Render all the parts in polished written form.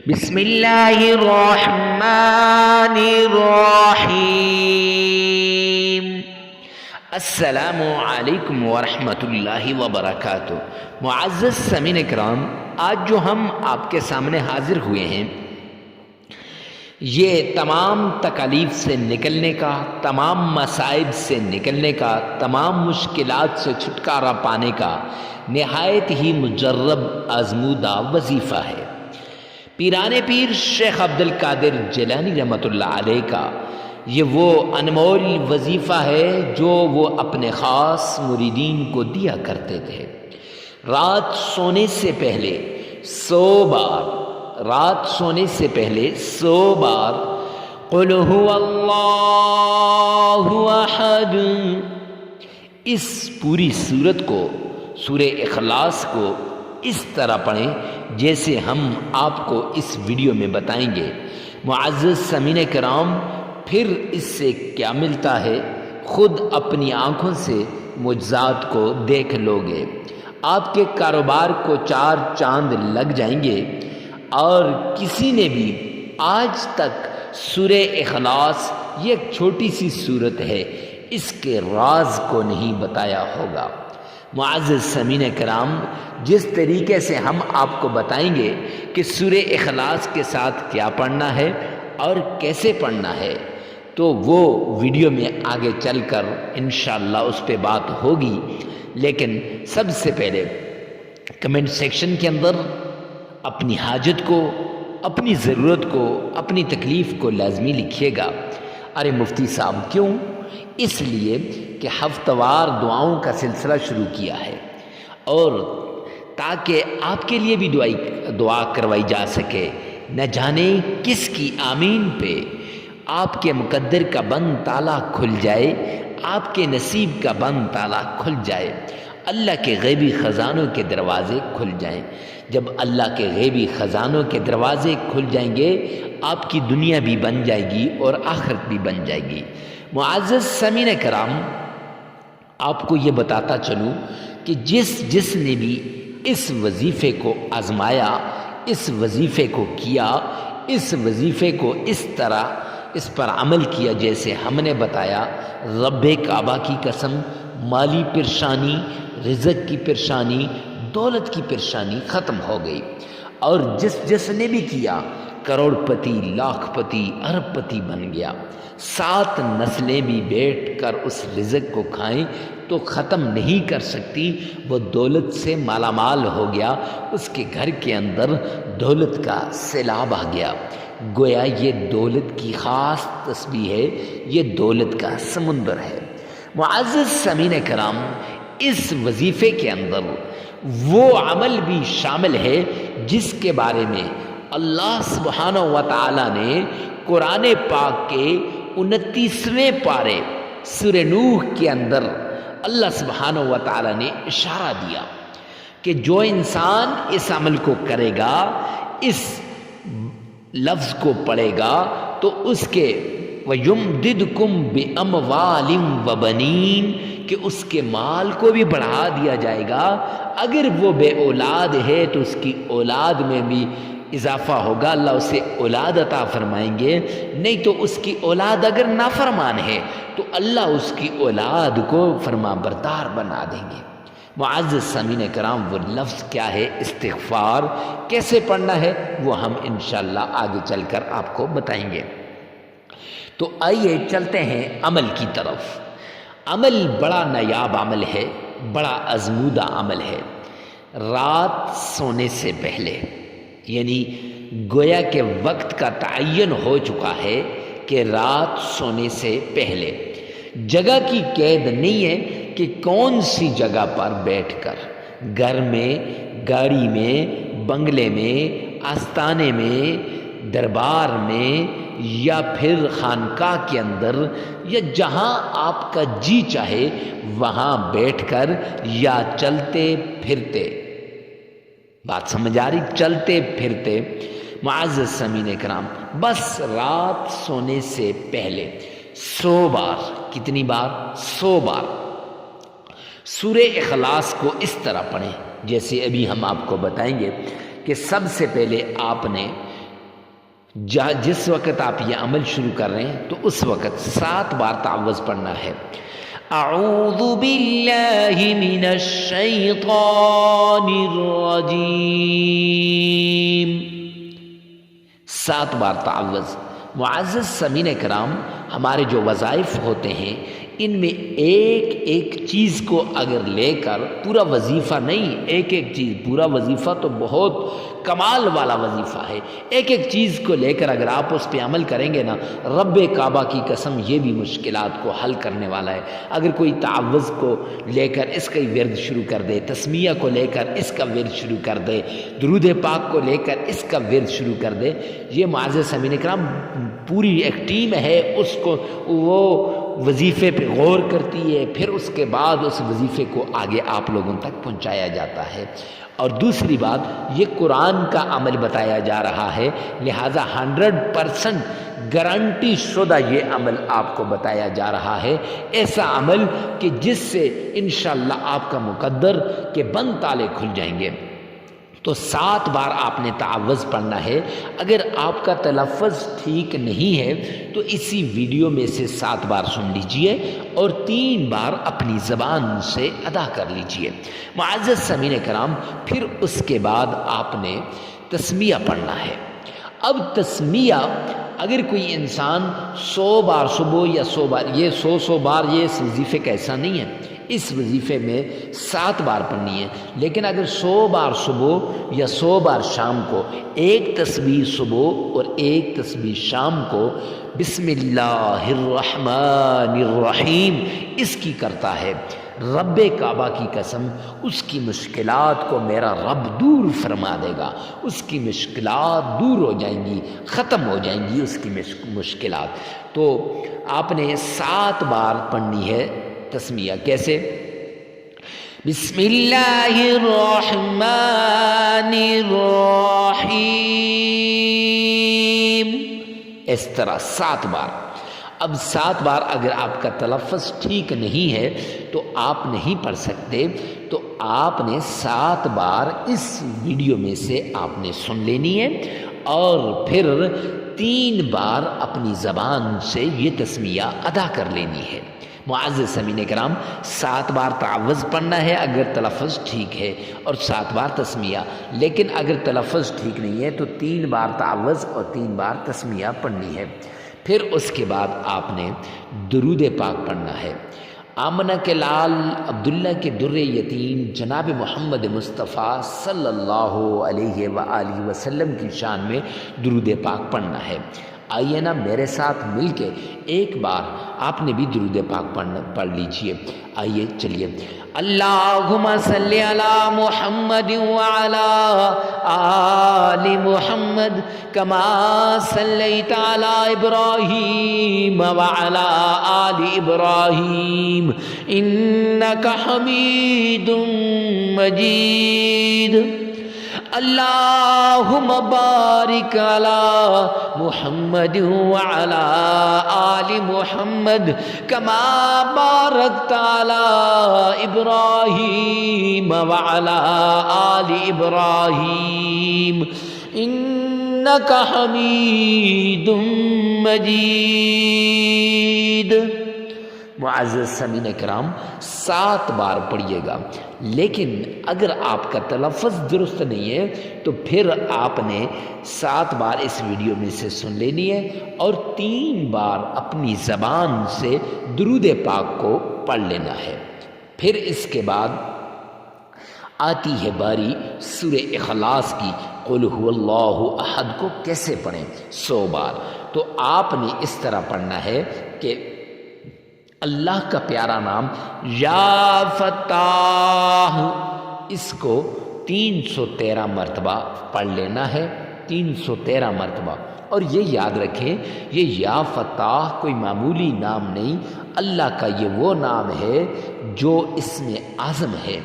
بسم اللہ الرحمن الرحیم۔ السلام علیکم ورحمۃ اللہ وبرکاتہ۔ معزز سامعین کرام، آج جو ہم آپ کے سامنے حاضر ہوئے ہیں، یہ تمام تکالیف سے نکلنے کا، تمام مصائب سے نکلنے کا، تمام مشکلات سے چھٹکارا پانے کا نہایت ہی مجرب آزمودہ وظیفہ ہے۔ پیران پیر شیخ عبد القادر جیلانی رحمۃ اللہ علیہ کا یہ وہ انمول وظیفہ ہے جو وہ اپنے خاص مریدین کو دیا کرتے تھے۔ رات سونے سے پہلے 100 بار قل هو اللہ احد، اس پوری سورت کو، سورہ اخلاص کو اس طرح پڑھیں جیسے ہم آپ کو اس ویڈیو میں بتائیں گے۔ معزز سامعین کرام، پھر اس سے کیا ملتا ہے خود اپنی آنکھوں سے معجزات کو دیکھ لو گے۔ آپ کے کاروبار کو 4 چاند لگ جائیں گے، اور کسی نے بھی آج تک سورہ اخلاص، یہ ایک چھوٹی سی سورت ہے، اس کے راز کو نہیں بتایا ہوگا۔ معزز سامعین کرام، جس طریقے سے ہم آپ کو بتائیں گے کہ سورہ اخلاص کے ساتھ کیا پڑھنا ہے اور کیسے پڑھنا ہے، تو وہ ویڈیو میں آگے چل کر انشاءاللہ اس پہ بات ہوگی۔ لیکن سب سے پہلے کمنٹ سیکشن کے اندر اپنی حاجت کو، اپنی ضرورت کو، اپنی تکلیف کو لازمی لکھیے گا۔ ارے مفتی صاحب کیوں؟ اس لیے کہ ہفتہ وار دعاؤں کا سلسلہ شروع کیا ہے، اور تاکہ آپ کے لیے بھی دعا کروائی جا سکے۔ نہ جانے کس کی آمین پہ آپ کے مقدر کا بند تالا کھل جائے، آپ کے نصیب کا بند تالا کھل جائے، اللہ کے غیبی خزانوں کے دروازے کھل جائیں۔ جب اللہ کے غیبی خزانوں کے دروازے کھل جائیں گے، آپ کی دنیا بھی بن جائے گی اور آخرت بھی بن جائے گی۔ معزز سامعین کرام، آپ کو یہ بتاتا چلوں کہ جس نے بھی اس وظیفے کو آزمایا، اس وظیفے کو کیا، اس وظیفے کو اس طرح اس پر عمل کیا جیسے ہم نے بتایا، رب کعبہ کی قسم، مالی پریشانی، رزق کی پریشانی، دولت کی پریشانی ختم ہو گئی۔ اور جس نے بھی کیا، کروڑ پتی، لاکھ پتی، ارب پتی بن گیا۔ 7 نسلیں بھی بیٹھ کر اس رزق کو کھائیں تو ختم نہیں کر سکتی، وہ دولت سے مالا مال ہو گیا، اس کے گھر کے اندر دولت کا سیلاب آ گیا۔ گویا یہ دولت کی خاص تسبیح ہے، یہ دولت کا سمندر ہے۔ معزز سامعین کرام، اس وظیفے کے اندر وہ عمل بھی شامل ہے جس کے بارے میں اللہ سبحانہ و تعالی نے قرآن پاک کے 29ویں پارے سورہ نوح کے اندر اللہ سبحانہ و تعالی نے اشارہ دیا کہ جو انسان اس عمل کو کرے گا، اس لفظ کو پڑھے گا، تو اس کے وَيُمْدِدْكُمْ بِأَمْوَالٍ وَبَنِينَ، کہ اس کے مال کو بھی بڑھا دیا جائے گا۔ اگر وہ بے اولاد ہے تو اس کی اولاد میں بھی اضافہ ہوگا، اللہ اسے اولاد عطا فرمائیں گے۔ نہیں تو اس کی اولاد اگر نافرمان ہے تو اللہ اس کی اولاد کو فرما بردار بنا دیں گے۔ معزز سامعین کرام، وہ لفظ کیا ہے، استغفار، کیسے پڑھنا ہے، وہ ہم انشاءاللہ آگے چل کر آپ کو بتائیں گے۔ تو آئیے چلتے ہیں عمل کی طرف۔ عمل بڑا نایاب عمل ہے، بڑا آزمودہ عمل ہے۔ رات سونے سے پہلے، یعنی گویا کہ وقت کا تعین ہو چکا ہے کہ رات سونے سے پہلے، جگہ کی قید نہیں ہے کہ کون سی جگہ پر بیٹھ کر، گھر میں، گاڑی میں، بنگلے میں، آستانے میں، دربار میں، یا پھر خانقاہ کے اندر، یا جہاں آپ کا جی چاہے وہاں بیٹھ کر، یا چلتے پھرتے، بات سمجھ آ رہی، چلتے پھرتے۔ معزز سامعین کرام، بس رات سونے سے پہلے 100 بار، کتنی بار؟ 100 بار سورہ اخلاص کو اس طرح پڑھیں جیسے ابھی ہم آپ کو بتائیں گے کہ سب سے پہلے آپ نے جس وقت آپ یہ عمل شروع کر رہے ہیں تو اس وقت 7 بار تعوذ پڑھنا ہے۔ اعوذ باللہ من الشیطان الرجیم، 7 بار تعوذ۔ معزز سامعین کرام، ہمارے جو وظائف ہوتے ہیں ان میں ایک ایک چیز کو اگر لے کر، پورا وظیفہ نہیں، ایک ایک چیز، پورا وظیفہ تو بہت کمال والا وظیفہ ہے، ایک ایک چیز کو لے کر اگر آپ اس پہ عمل کریں گے نا، رب کعبہ کی قسم یہ بھی مشکلات کو حل کرنے والا ہے۔ اگر کوئی تعوذ کو لے کر اس کا ورد شروع کر دے، تسمیہ کو لے کر اس کا ورد شروع کر دے، درود پاک کو لے کر اس کا ورد شروع کر دے، یہ معزز سامعین کرام پوری ایک ٹیم ہے، اس کو وہ وظیفے پہ غور کرتی ہے، پھر اس کے بعد اس وظیفے کو آگے آپ لوگوں تک پہنچایا جاتا ہے۔ اور دوسری بات، یہ قرآن کا عمل بتایا جا رہا ہے، لہٰذا 100% گارنٹی شدہ یہ عمل آپ کو بتایا جا رہا ہے، ایسا عمل کہ جس سے انشاءاللہ آپ کا مقدر کے بند تالے کھل جائیں گے۔ تو 7 بار آپ نے تعوذ پڑھنا ہے۔ اگر آپ کا تلفظ ٹھیک نہیں ہے تو اسی ویڈیو میں سے 7 بار سن لیجئے اور 3 بار اپنی زبان سے ادا کر لیجئے۔ معزز سامعین کرام، پھر اس کے بعد آپ نے تسمیہ پڑھنا ہے۔ اب تسمیہ اگر کوئی انسان 100 بار صبح یا 100 بار، یہ 100 بار یہ اس وظیفے کا ایسا نہیں ہے، اس وظیفے میں 7 بار پڑھنی ہے، لیکن اگر 100 بار صبح یا 100 بار شام کو، ایک تسبیح صبح اور ایک تسبیح شام کو بسم اللہ الرحمن الرحیم اس کی کرتا ہے، رب کعبہ کی قسم اس کی مشکلات کو میرا رب دور فرما دے گا، اس کی مشکلات دور ہو جائیں گی، ختم ہو جائیں گی اس کی مشکلات۔ تو آپ نے 7 بار پڑھنی ہے تسمیہ۔ کیسے؟ بسم اللہ الرحمن الرحیم، اس طرح 7 بار۔ اب 7 بار اگر آپ کا تلفظ ٹھیک نہیں ہے تو آپ نہیں پڑھ سکتے، تو آپ نے 7 بار اس ویڈیو میں سے آپ نے سن لینی ہے اور پھر 3 بار اپنی زبان سے یہ تسمیہ ادا کر لینی ہے۔ معزز سامعین کرام، 7 بار تعوذ پڑھنا ہے اگر تلفظ ٹھیک ہے، اور 7 بار تسمیہ، لیکن اگر تلفظ ٹھیک نہیں ہے تو 3 بار تعوذ اور 3 بار تسمیہ پڑھنی ہے۔ پھر اس کے بعد آپ نے درود پاک پڑھنا ہے۔ آمنہ کے لال عبداللہ کے در یتیم جناب محمد مصطفیٰ صلی اللہ علیہ وآلہ وسلم کی شان میں درود پاک پڑھنا ہے۔ آئیے نا میرے ساتھ مل کے ایک بار آپ نے بھی درود پاک پڑھ لیجئے۔ آئیے چلیے۔ اللہم صلی علی محمد وعلی آل محمد کما صلیت علی ابراہیم وعلی آل ابراہیم انک حمید مجید۔ اللہم بارک علی محمد وعلی آل محمد کما بارکت علی ابراہیم وعلی آل ابراہیم انک حمید مجید۔ معزز سامعین کرام، 7 بار پڑھیے گا، لیکن اگر آپ کا تلفظ درست نہیں ہے تو پھر آپ نے 7 بار اس ویڈیو میں سے سن لینی ہے اور 3 بار اپنی زبان سے درود پاک کو پڑھ لینا ہے۔ پھر اس کے بعد آتی ہے باری سورہ اخلاص کی، قل هو اللہ احد کو کیسے پڑھیں 100 بار۔ تو آپ نے اس طرح پڑھنا ہے کہ اللہ کا پیارا نام یا فتاح، اس کو 313 مرتبہ پڑھ لینا ہے، 313 مرتبہ۔ اور یہ یاد رکھیں، یہ یا فتاح کوئی معمولی نام نہیں، اللہ کا یہ وہ نام ہے جو اسم اعظم ہے،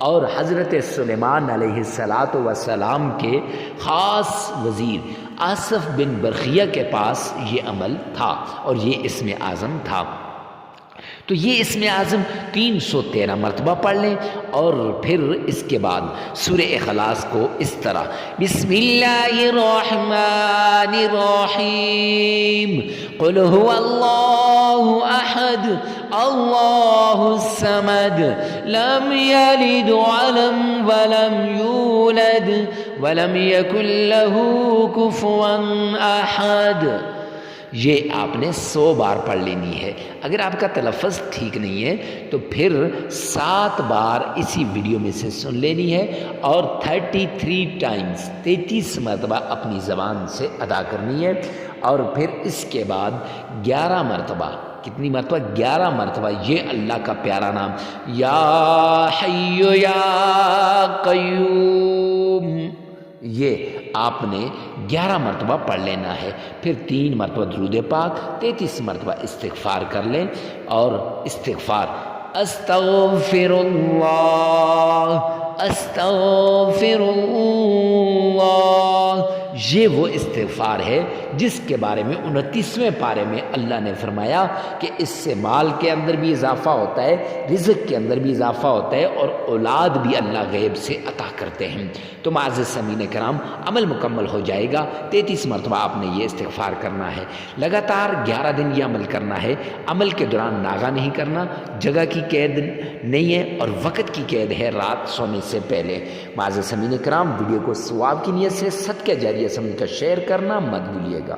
اور حضرت سلیمان علیہ السلام کے خاص وزیر آصف بن برخیہ کے پاس یہ عمل تھا اور یہ اسم اعظم تھا۔ تو یہ اسم اعظم 313 مرتبہ پڑھ لیں، اور پھر اس کے بعد سورہ اخلاص کو اس طرح بسم اللہ الرحمن الرحیم قل هو اللہ احد اللہ الصمد لم یلد ولم یولد ولم یکن له کفوا احد، یہ آپ نے 100 بار پڑھ لینی ہے۔ اگر آپ کا تلفظ ٹھیک نہیں ہے تو پھر 7 بار اسی ویڈیو میں سے سن لینی ہے، اور 33 ٹائمز 33 مرتبہ اپنی زبان سے ادا کرنی ہے، اور پھر اس کے بعد 11 مرتبہ، کتنی مرتبہ؟ 11 مرتبہ یہ اللہ کا پیارا نام یا حی یا قیوم، یہ آپ نے 11 مرتبہ پڑھ لینا ہے۔ پھر 3 مرتبہ درود پاک، 33 مرتبہ استغفار کر لیں، اور استغفار استغفر اللہ استغفر اللہ، یہ وہ استغفار ہے جس کے بارے میں 29ویں پارے میں اللہ نے فرمایا کہ اس سے مال کے اندر بھی اضافہ ہوتا ہے، رزق کے اندر بھی اضافہ ہوتا ہے، اور اولاد بھی اللہ غیب سے عطا کرتے ہیں۔ تو معزز سامعین کرام، عمل مکمل ہو جائے گا۔ 33 مرتبہ آپ نے یہ استغفار کرنا ہے، لگاتار 11 دن یہ عمل کرنا ہے۔ عمل کے دوران ناغہ نہیں کرنا، جگہ کی قید نہیں ہے اور وقت کی قید ہے، رات سونے سے پہلے۔ معزز سامعین کرام، ویڈیو کو ثواب کی نیت سے صدقہ جاریہ سمجھ کر شیئر کرنا مت بھولیے گا۔